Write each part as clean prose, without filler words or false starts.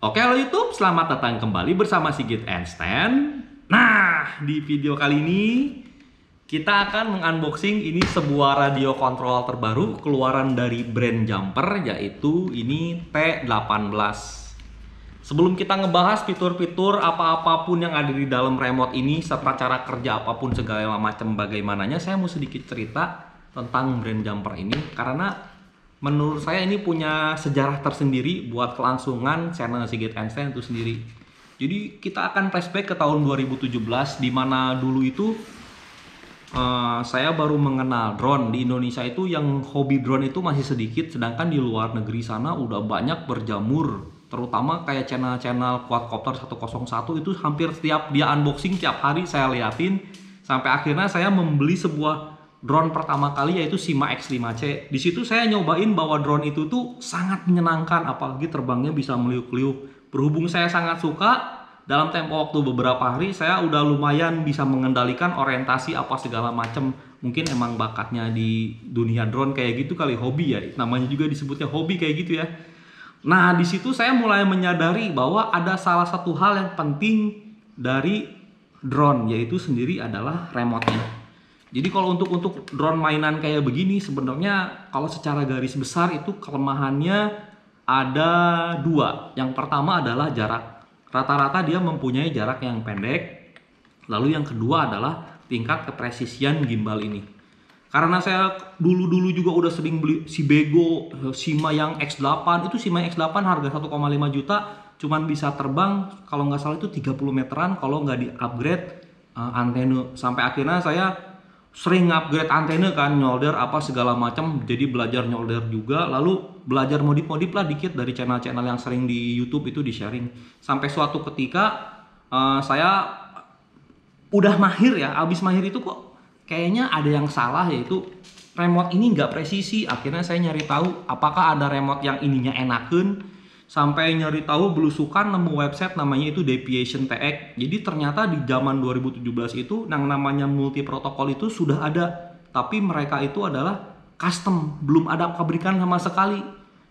Oke, halo YouTube, selamat datang kembali bersama Sigit Einstein. Nah, di video kali ini kita akan mengunboxing ini sebuah radio kontrol terbaru keluaran dari brand Jumper, yaitu ini T18. Sebelum kita ngebahas fitur-fitur apa-apapun yang ada di dalam remote ini serta cara kerja apapun segala macam bagaimananya, saya mau sedikit cerita tentang brand Jumper ini karena menurut saya ini punya sejarah tersendiri buat kelangsungan channel Sigit Einstein itu sendiri. Jadi kita akan flashback ke tahun 2017 di mana dulu itu saya baru mengenal drone. Di Indonesia itu yang hobi drone itu masih sedikit, sedangkan di luar negeri sana udah banyak berjamur. Terutama kayak channel-channel quadcopter 101 itu hampir setiap dia unboxing tiap hari saya liatin. Sampai akhirnya saya membeli sebuah drone pertama kali yaitu Shima X5C. Di situ saya nyobain bahwa drone itu tuh sangat menyenangkan, apalagi terbangnya bisa meliuk-liuk. Berhubung saya sangat suka, dalam tempo waktu beberapa hari saya udah lumayan bisa mengendalikan orientasi apa segala macam. Mungkin emang bakatnya di dunia drone kayak gitu kali, hobi ya. Namanya juga disebutnya hobi kayak gitu ya. Nah, di situ saya mulai menyadari bahwa ada salah satu hal yang penting dari drone, yaitu sendiri adalah remote-nya. Jadi kalau untuk drone mainan kayak begini sebenarnya kalau secara garis besar itu kelemahannya ada dua. Yang pertama adalah jarak. Rata-rata dia mempunyai jarak yang pendek. Lalu yang kedua adalah tingkat kepresisian gimbal ini. Karena saya dulu juga udah sering beli si Bego, Shima yang X8. Itu Shima X8 harga 1,5 juta. Cuman bisa terbang kalau nggak salah itu 30 meteran kalau nggak di-upgrade antena. Sampai akhirnya saya sering upgrade antena kan, nyolder apa segala macam, jadi belajar nyolder juga, lalu belajar modif-modif lah dikit dari channel-channel yang sering di YouTube itu di sharing. Sampai suatu ketika saya udah mahir ya, abis mahir itu kok kayaknya ada yang salah, yaitu remote ini nggak presisi. Akhirnya saya nyari tahu apakah ada remote yang ininya enakeun. Sampai nyari tahu belusukan nemu website namanya itu Deviation TX. Jadi ternyata di zaman 2017 itu yang namanya multi protokol itu sudah ada, tapi mereka itu adalah custom, belum ada pabrikan sama sekali.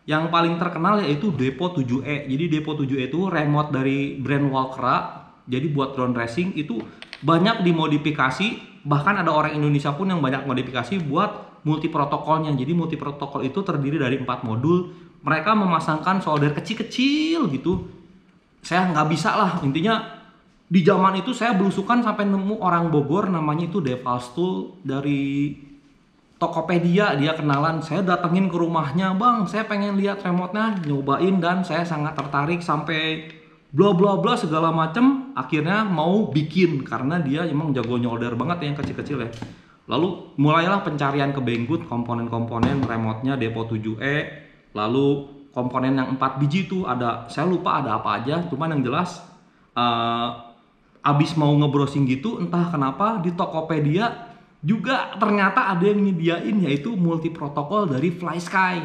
Yang paling terkenal yaitu Depo 7E. Jadi Depo 7E itu remote dari brand Walkera. Jadi buat drone racing itu banyak dimodifikasi, bahkan ada orang Indonesia pun yang banyak modifikasi buat multi protokolnya. Jadi multi protokol itu terdiri dari 4 modul. Mereka memasangkan solder kecil-kecil gitu. Saya nggak bisa lah, intinya di zaman itu saya belusukan sampai nemu orang Bogor namanya itu Devalstool dari Tokopedia, dia kenalan. Saya datengin ke rumahnya, bang saya pengen lihat remote-nya, nyobain, dan saya sangat tertarik sampai bla bla bla segala macem. Akhirnya mau bikin karena dia emang jago nyolder banget ya yang kecil-kecil ya. Lalu mulailah pencarian ke Banggood komponen-komponen remote-nya Depo 7E. Lalu komponen yang 4 biji itu ada, saya lupa ada apa aja, cuman yang jelas abis mau ngebrowsing gitu entah kenapa di Tokopedia juga ternyata ada yang nyediain yaitu multi protokol dari FlySky.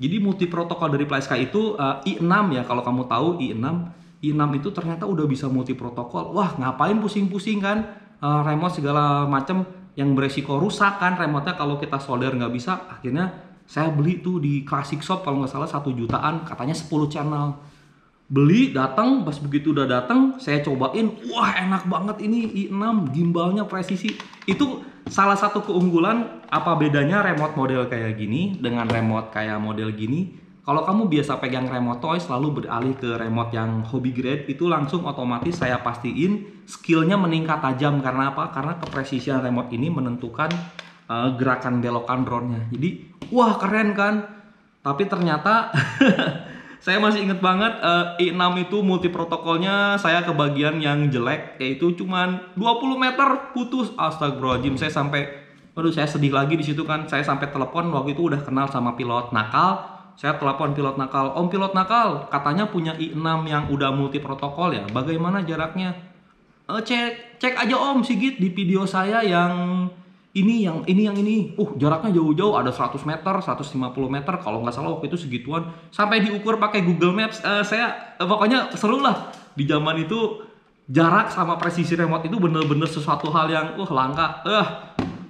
Jadi multi protokol dari FlySky itu i6 ya, kalau kamu tahu i6 itu ternyata udah bisa multi protokol. Wah, ngapain pusing-pusing kan, remote segala macam yang beresiko rusak kan remote-nya kalau kita solder nggak bisa. Akhirnya saya beli tuh di Classic Shop kalau nggak salah 1 jutaan, katanya 10 channel. Beli, datang, pas begitu udah datang, saya cobain, wah enak banget ini i6, gimbalnya presisi. Itu salah satu keunggulan. Apa bedanya remote model kayak gini dengan remote kayak model gini? Kalau kamu biasa pegang remote toys lalu beralih ke remote yang hobby grade, itu langsung otomatis saya pastiin skillnya meningkat tajam. Karena apa? Karena kepresisian remote ini menentukan gerakan belokan drone-nya. Jadi wah keren kan, tapi ternyata saya masih inget banget i6 itu multi protokolnya saya ke bagian yang jelek, yaitu cuman 20 meter putus. Astagfirullahaladzim, saya sampai saya sedih lagi di situ kan. Saya sampai telepon, waktu itu udah kenal sama pilot nakal. Saya telepon pilot nakal, om pilot nakal, katanya punya i6 yang udah multi protokol ya, bagaimana jaraknya? Cek aja om Sigit di video saya yang ini. Jaraknya jauh-jauh, ada 100 meter, 150 meter kalau nggak salah waktu itu segituan. Sampai diukur pakai Google Maps. Saya pokoknya seru lah. Di zaman itu jarak sama presisi remote itu bener-bener sesuatu hal yang langka.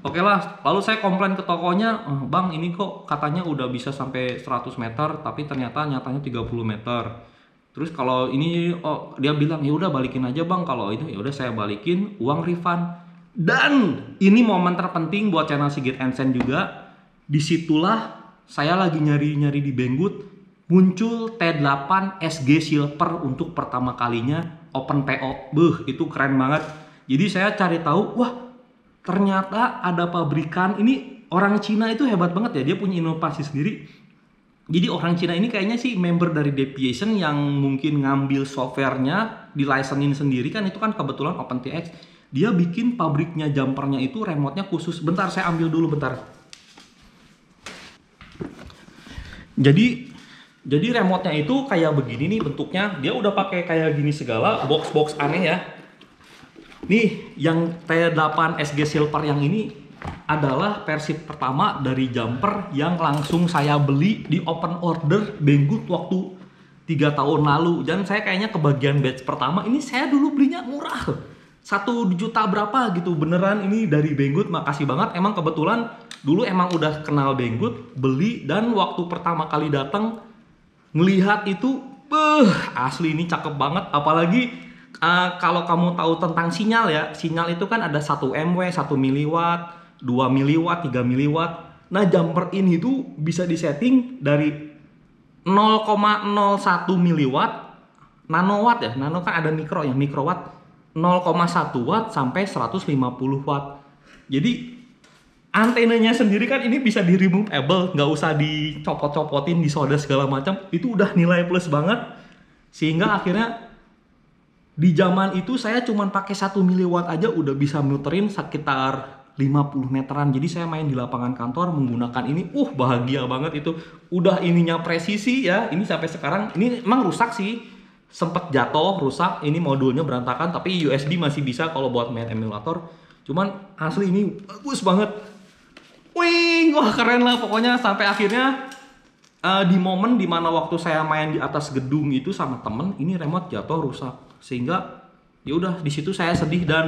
Oke lah. Lalu saya komplain ke tokonya, bang ini kok katanya udah bisa sampai 100 meter tapi ternyata nyatanya 30 meter. Terus kalau ini dia bilang ya udah balikin aja bang, kalau itu ya udah saya balikin uang refund. Dan ini momen terpenting buat channel Sigit Ensen juga. Disitulah saya lagi nyari-nyari di Banggood, muncul T8 SG Silver untuk pertama kalinya open PO. Itu keren banget. Jadi saya cari tahu, wah ternyata ada pabrikan ini. Orang Cina itu hebat banget ya, dia punya inovasi sendiri. Jadi orang Cina ini kayaknya sih member dari Deviation yang mungkin ngambil softwarenya, di licensein sendiri kan, itu kan kebetulan OpenTX. Dia bikin pabriknya jumpernya itu remote-nya khusus. Bentar saya ambil dulu bentar. Jadi remote-nya itu kayak begini nih bentuknya. Dia udah pakai kayak gini segala, box-box aneh ya. Nih yang T8 SG Silver yang ini adalah versi pertama dari jumper yang langsung saya beli di open order Banggood waktu 3 tahun lalu. Dan saya kayaknya kebagian batch pertama ini, saya dulu belinya murah, 1 juta berapa gitu, beneran ini dari Banggood. Makasih banget, emang kebetulan dulu emang udah kenal Banggood, beli, dan waktu pertama kali datang ngelihat itu, asli ini cakep banget. Apalagi kalau kamu tahu tentang sinyal ya, sinyal itu kan ada 1 mW, 1 miliwatt, 2 miliwatt, 3 miliwatt. Nah jumper ini tuh bisa disetting dari 0,01 miliwatt, nanowatt ya, nano kan ada mikro ya, mikrowatt, 0,1 watt sampai 150 watt. Jadi antenanya sendiri kan ini bisa di removable, nggak usah dicopot-copotin, disolder segala macam. Itu udah nilai plus banget. Sehingga akhirnya di zaman itu saya cuma pakai 1 miliwatt aja udah bisa muterin sekitar 50 meteran. Jadi saya main di lapangan kantor menggunakan ini, bahagia banget itu. Udah ininya presisi ya. Ini sampai sekarang ini emang rusak sih, sempet jatuh, rusak. Ini modulnya berantakan, tapi USB masih bisa kalau buat main emulator. Cuman asli ini bagus banget. Wih, wah keren lah pokoknya. Sampai akhirnya di momen dimana waktu saya main di atas gedung itu sama temen, ini remote jatuh rusak. Sehingga ya udah di situ saya sedih. Dan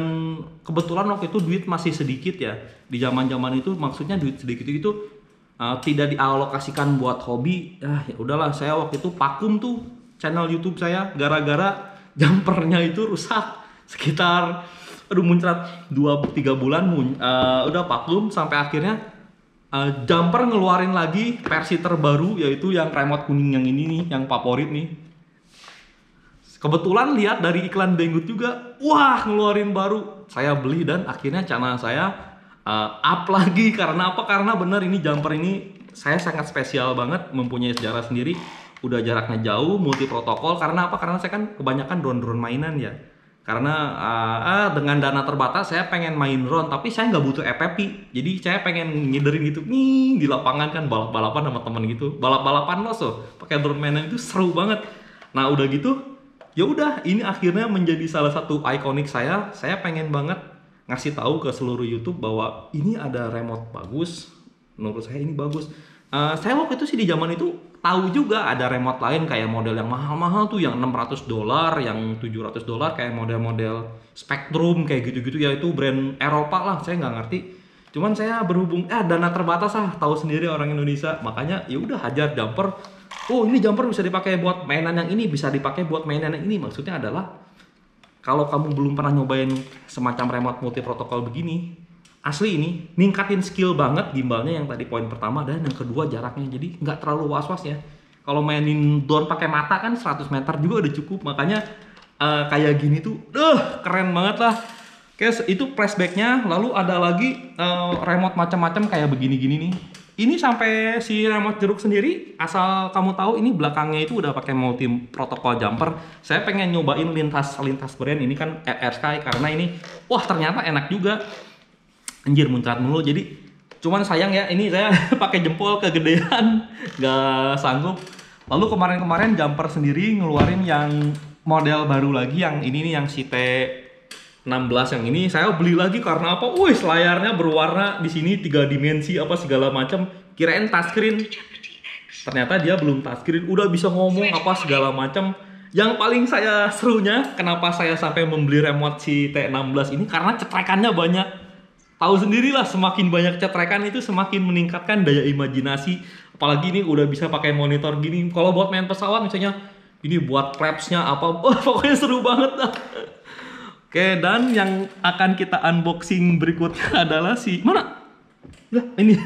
kebetulan waktu itu duit masih sedikit ya. Di zaman-zaman itu maksudnya duit sedikit itu tidak dialokasikan buat hobi. Ya udahlah, saya waktu itu vakum tuh channel YouTube saya gara-gara jumpernya itu rusak. Sekitar muncrat 2-3 bulan udah vakum sampai akhirnya jumper ngeluarin lagi versi terbaru, yaitu yang remote kuning yang ini nih, yang favorit nih. Kebetulan lihat dari iklan Banggood juga, wah ngeluarin baru, saya beli dan akhirnya channel saya up lagi. Karena apa? Karena bener ini jumper ini saya sangat spesial banget, mempunyai sejarah sendiri. Udah jaraknya jauh, multi protokol. Karena apa? Karena saya kan kebanyakan drone-drone mainan ya. Karena dengan dana terbatas saya pengen main drone, tapi saya nggak butuh FPV. Jadi saya pengen ngiderin gitu nih di lapangan kan, balap-balapan sama temen gitu, balap-balapan loh, pakai drone mainan itu seru banget. Nah udah gitu, ya udah, ini akhirnya menjadi salah satu ikonik saya. Saya pengen banget ngasih tahu ke seluruh YouTube bahwa ini ada remote bagus. Menurut saya ini bagus. Saya waktu itu sih di zaman itu tahu juga ada remote lain kayak model yang mahal-mahal tuh, yang $600, yang $700, kayak model-model Spectrum kayak gitu-gitu ya. Itu brand Eropa lah, saya nggak ngerti. Cuman saya berhubung dana terbatas tahu sendiri orang Indonesia, makanya ya udah hajar jumper. Ini jumper bisa dipakai buat mainan yang ini, bisa dipakai buat mainan yang ini. Maksudnya adalah kalau kamu belum pernah nyobain semacam remote multi protokol begini, asli ini ningkatin skill banget gimbalnya, yang tadi poin pertama, dan yang kedua jaraknya. Jadi nggak terlalu was-was ya. Kalau mainin drone pakai mata kan 100 meter juga udah cukup. Makanya kayak gini tuh keren banget lah. Oke, itu flashbacknya. Lalu ada lagi remote macam-macam kayak begini-gini nih. Ini sampai si remote jeruk sendiri, asal kamu tahu ini belakangnya itu udah pakai multi protokol jumper. Saya pengen nyobain lintas brand ini kan Air Sky, karena ini wah ternyata enak juga. Anjir muncrat mulu, jadi cuman sayang ya ini saya pakai jempol kegedean, nggak sanggup. Lalu kemarin jumper sendiri ngeluarin yang model baru lagi, yang ini nih, yang si T16 yang ini saya beli lagi karena apa? Layarnya berwarna di sini 3 dimensi apa segala macam. Kirain touchscreen, ternyata dia belum touchscreen, udah bisa ngomong apa segala macam. Yang paling saya serunya, kenapa saya sampai membeli remote si T16 ini, karena cetrekannya banyak. Tahu sendirilah, semakin banyak cetrekan itu semakin meningkatkan daya imajinasi. Apalagi ini udah bisa pakai monitor gini. Kalau buat main pesawat misalnya Ini buat clapsnya apa, pokoknya seru banget dah. Oke, dan yang akan kita unboxing berikutnya adalah si mana? Lah, ini.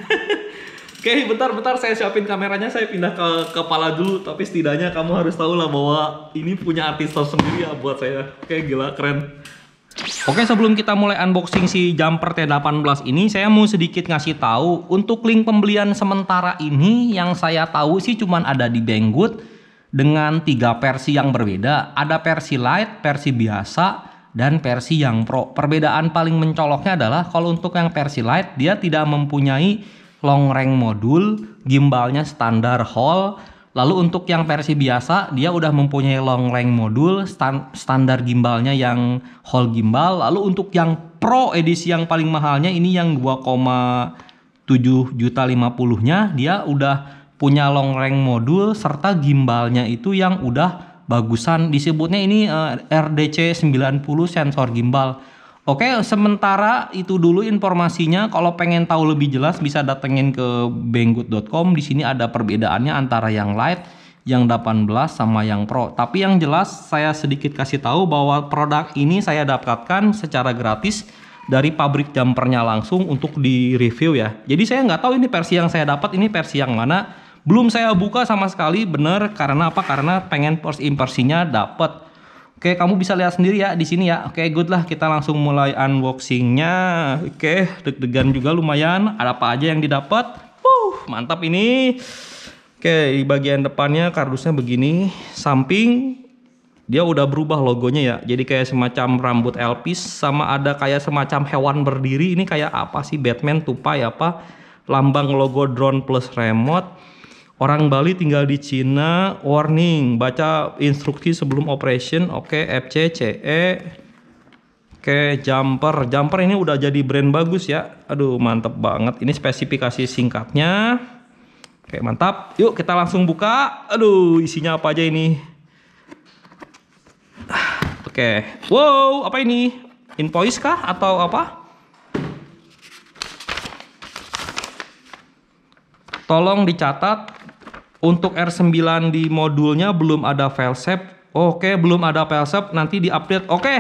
Oke, bentar saya siapin kameranya, saya pindah ke kepala dulu. Tapi setidaknya kamu harus tahu lah bahwa ini punya artis tersendiri ya buat saya. Oke, gila, keren. Oke, sebelum kita mulai unboxing si jumper T18 ini, saya mau sedikit ngasih tahu untuk link pembelian sementara ini yang saya tahu sih cuman ada di Banggood dengan 3 versi yang berbeda. Ada versi light, versi biasa, dan versi yang pro. Perbedaan paling mencoloknya adalah kalau untuk yang versi light dia tidak mempunyai long range modul, gimbalnya standar Hall. Lalu untuk yang versi biasa dia udah mempunyai long range modul, standar gimbalnya yang Hall gimbal. Lalu untuk yang pro edisi yang paling mahalnya ini yang 2,7 juta 50-nya dia udah punya long range modul serta gimbalnya itu yang udah bagusan, disebutnya ini RDC 90 sensor gimbal. Oke, sementara itu dulu informasinya. Kalau pengen tahu lebih jelas bisa datengin ke banggood.com. Di sini ada perbedaannya antara yang light, yang 18 sama yang pro. Tapi yang jelas saya sedikit kasih tahu bahwa produk ini saya dapatkan secara gratis dari pabrik jumpernya langsung untuk di review ya. Jadi saya nggak tahu ini versi yang saya dapat ini versi yang mana. Belum saya buka sama sekali, bener. Karena apa? Karena pengen first impresinya dapat. Oke, kamu bisa lihat sendiri ya di sini ya. Oke, good lah, kita langsung mulai unboxingnya. Oke, deg-degan juga lumayan. Ada apa aja yang didapat? Mantap ini. Oke, di bagian depannya kardusnya begini. Samping dia udah berubah logonya ya. Jadi kayak semacam rambut Elvis sama ada kayak semacam hewan berdiri. Ini kayak apa sih? Batman, tupai apa? Lambang logo drone plus remote. Orang Bali tinggal di Cina. Warning, baca instruksi sebelum operation. Oke, FC, CE. Oke, jumper ini udah jadi brand bagus ya. Aduh, mantep banget. Ini spesifikasi singkatnya. Oke, mantap. Yuk kita langsung buka. Aduh, isinya apa aja ini? Oke, wow, apa ini? Invoice kah atau apa? Tolong dicatat. Untuk R9 di modulnya belum ada failsafe. Oke, belum ada failsafe, nanti diupdate. Oke,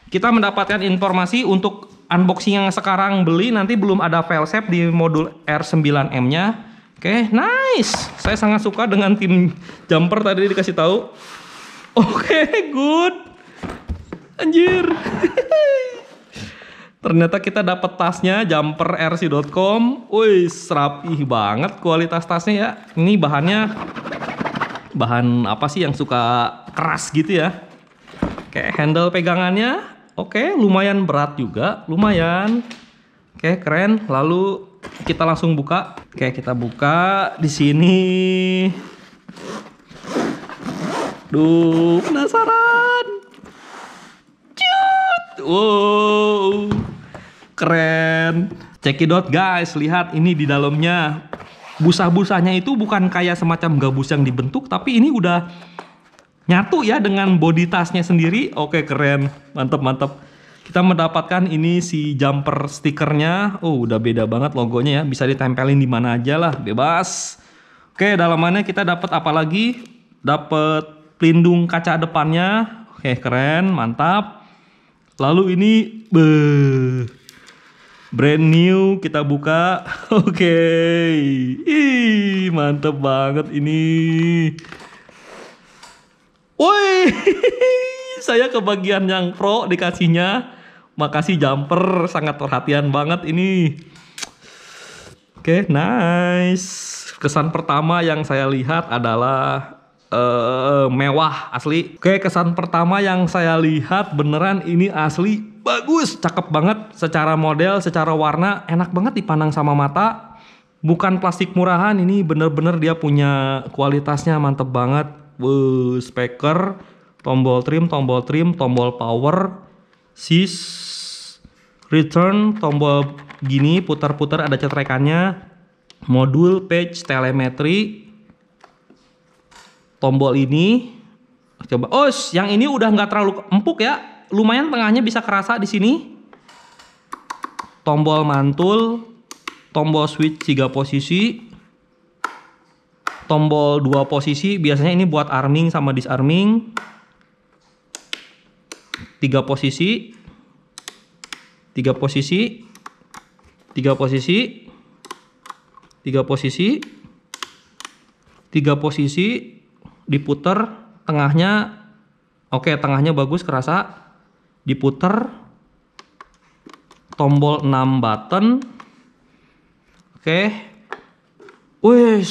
kita mendapatkan informasi untuk unboxing yang sekarang beli nanti belum ada failsafe di modul R9M-nya. Oke, nice. Saya sangat suka dengan tim jumper tadi dikasih tahu. Oke, good. Anjir. Ternyata kita dapat tasnya jumper rc.com. Wih, rapih banget kualitas tasnya ya. Ini bahan apa sih yang suka keras gitu ya. Kayak handle pegangannya. Oke, lumayan berat juga, lumayan. Oke, keren. Lalu kita langsung buka. Oke, kita buka di sini. Duh, penasaran. Wow, keren. Cekidot guys, lihat ini di dalamnya. Busa-busanya itu bukan kayak semacam gabus yang dibentuk, tapi ini udah nyatu ya dengan body tasnya sendiri. Oke, keren, mantep. Kita mendapatkan ini si jumper stikernya. Oh, udah beda banget logonya ya. Bisa ditempelin di mana aja lah, bebas. Oke, dalamannya kita dapat apa lagi? Dapat pelindung kaca depannya. Oke, keren, mantap. Lalu ini brand new, kita buka. Oke. Ih, mantep banget ini. Woi, saya ke bagian yang pro dikasihnya. Makasih jumper, sangat perhatian banget ini. Oke, nice. Kesan pertama yang saya lihat adalah mewah asli. Oke, kesan pertama yang saya lihat beneran ini asli bagus, cakep banget. Secara model, secara warna enak banget dipandang sama mata. Bukan plastik murahan, ini bener-bener dia punya kualitasnya mantep banget. Speaker, tombol trim, tombol power, sis, return, tombol gini putar-putar ada cetrekannya, modul, page, telemetri. Tombol ini coba, yang ini udah nggak terlalu empuk ya, lumayan tengahnya bisa kerasa di sini. Tombol mantul, tombol switch 3 posisi. tombol 2 posisi, biasanya ini buat arming sama disarming. 3 posisi. 3 posisi. 3 posisi. 3 posisi. 3 posisi, diputer, tengahnya oke, tengahnya bagus kerasa. Diputer. Tombol 6 button. Oke. Wih.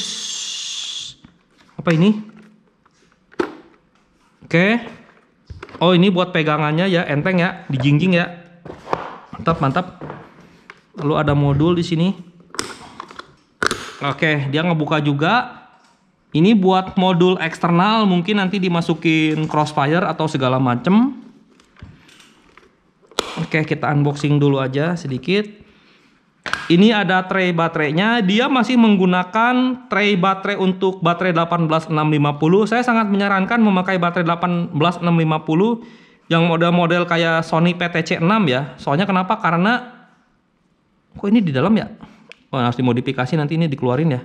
Apa ini? Oke. Oh, ini buat pegangannya ya, enteng ya, dijingjing ya. Mantap, mantap. Lalu ada modul di sini. Oke, dia ngebuka juga. Ini buat modul eksternal, mungkin nanti dimasukin crossfire atau segala macem. Oke, kita unboxing dulu aja sedikit. Ini ada tray baterainya. Dia masih menggunakan tray baterai untuk baterai 18650. Saya sangat menyarankan memakai baterai 18650 yang model-model kayak Sony PTC6 ya. Soalnya kenapa? Karena kok ini di dalam ya? Oh, harus dimodifikasi, nanti ini dikeluarin ya.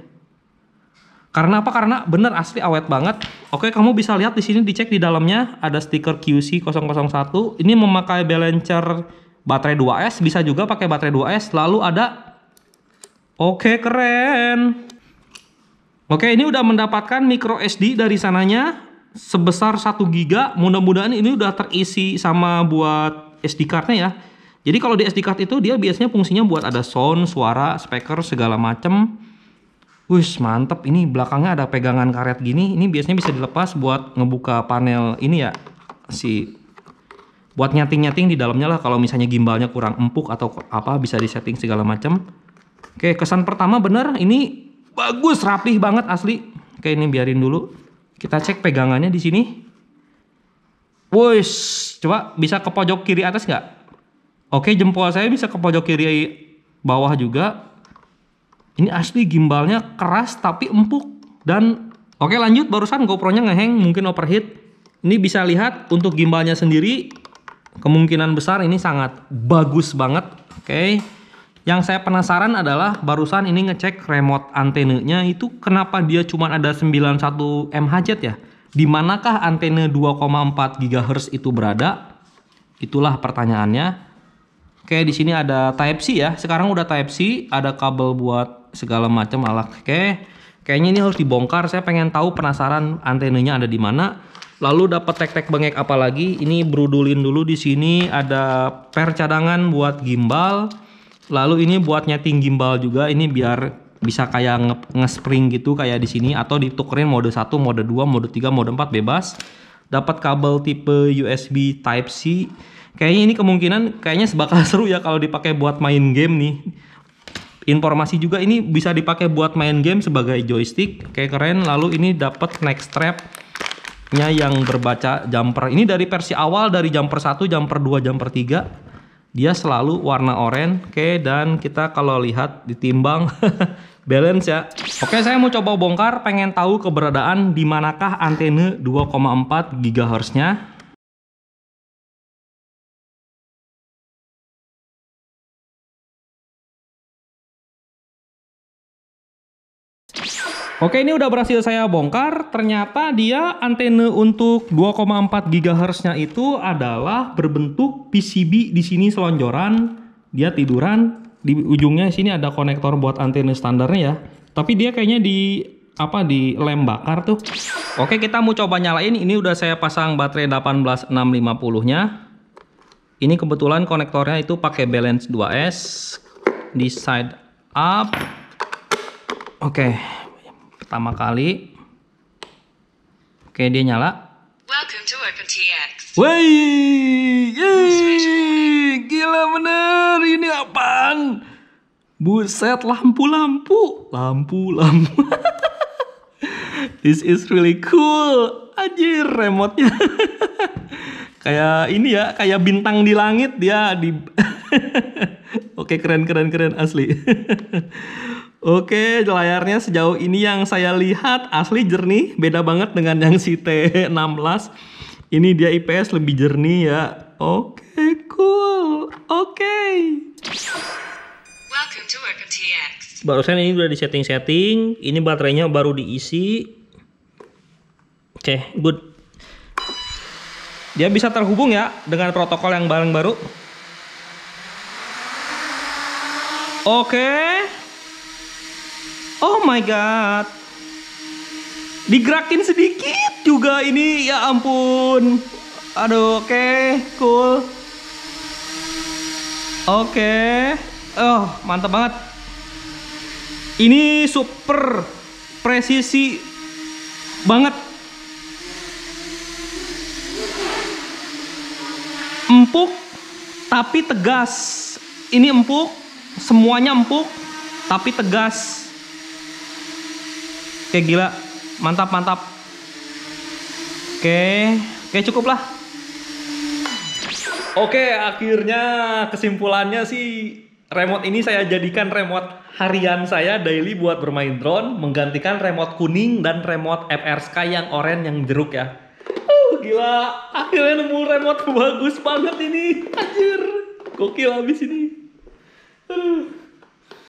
Karena apa? Karena bener asli awet banget. Oke, kamu bisa lihat di sini, dicek di dalamnya ada stiker QC001. Ini memakai balancer baterai 2S, bisa juga pakai baterai 2S. Lalu ada, oke, keren. Oke, ini udah mendapatkan micro SD dari sananya sebesar 1 GB. Mudah-mudahan ini udah terisi sama buat SD cardnya ya. Jadi kalau di SD card itu dia biasanya fungsinya buat ada sound, suara, speaker, segala macem. Wih, mantep. Ini belakangnya ada pegangan karet gini. Ini biasanya bisa dilepas buat ngebuka panel ini ya. Buat nyating-nyating di dalamnya lah. Kalau misalnya gimbalnya kurang empuk atau apa, bisa disetting segala macam. Oke, kesan pertama bener. Ini bagus, rapih banget asli. Oke, ini biarin dulu. Kita cek pegangannya di sini. Wih, coba bisa ke pojok kiri atas nggak? Oke, jempol saya bisa ke pojok kiri bawah juga. Ini asli gimbalnya keras tapi empuk. Dan oke, lanjut, barusan GoPro-nya ngehang, mungkin overheat. Ini bisa lihat untuk gimbalnya sendiri, kemungkinan besar ini sangat bagus banget. Oke. Yang saya penasaran adalah barusan ini ngecek remote antenanya itu kenapa dia cuma ada 91 MHz ya? Di manakah antena 2,4 GHz itu berada? Itulah pertanyaannya. Oke, di sini ada Type C ya. Sekarang udah Type C, ada kabel buat segala macam alat. Oke. Kayaknya ini harus dibongkar. Saya pengen tahu, penasaran antenanya ada di mana. Lalu dapat tek-tek bengek apa lagi? Ini brudulin dulu, di sini ada per cadangan buat gimbal. Lalu ini buat nyeting gimbal juga, ini biar bisa kayak nge-spring gitu kayak di sini, atau ditukerin mode 1, mode 2, mode 3, mode 4 bebas. Dapat kabel tipe USB Type C. Kayaknya ini kayaknya bakal seru ya kalau dipakai buat main game nih. Informasi juga ini bisa dipakai buat main game sebagai joystick. Kayak keren. Lalu ini dapat neck strap-nya yang berbaca jumper. Ini dari versi awal, dari jumper 1, jumper 2, jumper 3. Dia selalu warna oranye. Oke, dan kita kalau lihat ditimbang balance ya. Oke, saya mau coba bongkar, pengen tahu keberadaan di manakah antena 2,4 GHz-nya. Oke, ini udah berhasil saya bongkar. Ternyata dia antena untuk 2,4 GHz-nya itu adalah berbentuk PCB. Di sini selonjoran, dia tiduran. Di ujungnya sini ada konektor buat antena standarnya ya. Tapi dia kayaknya di lem bakar tuh. Oke, kita mau coba nyalain. Ini udah saya pasang baterai 18650-nya. Ini kebetulan konektornya itu pakai balance 2S di side up. Oke. Pertama kali. Oke, dia nyala. Welcome to OpenTX. Wey, gila bener, ini apaan? Buset, lampu. This is really cool. Anjir, remote-nya. Kayak ini ya, kayak bintang di langit dia di. Oke, keren asli. Oke, layarnya sejauh ini yang saya lihat asli jernih, beda banget dengan yang si T16. Ini dia IPS lebih jernih ya. Oke, cool. Oke. Welcome to OpenTX. Barusan ini udah di setting-setting. Ini baterainya baru diisi. Oke, good. Dia bisa terhubung ya dengan protokol yang baru. Oke. Oh my god. Digerakin sedikit juga ini, ya ampun. Aduh, oke, cool. Oke. Oh, mantap banget. Ini super presisi banget. Empuk tapi tegas. Ini empuk, semuanya empuk tapi tegas. Oke, gila. Mantap. Oke, cukup lah. Oke, akhirnya kesimpulannya sih remote ini saya jadikan remote harian saya daily buat bermain drone, menggantikan remote kuning dan remote FR Sky yang oranye yang jeruk ya. Gila, akhirnya nemu remote bagus banget ini. Anjir, gokil abis ini.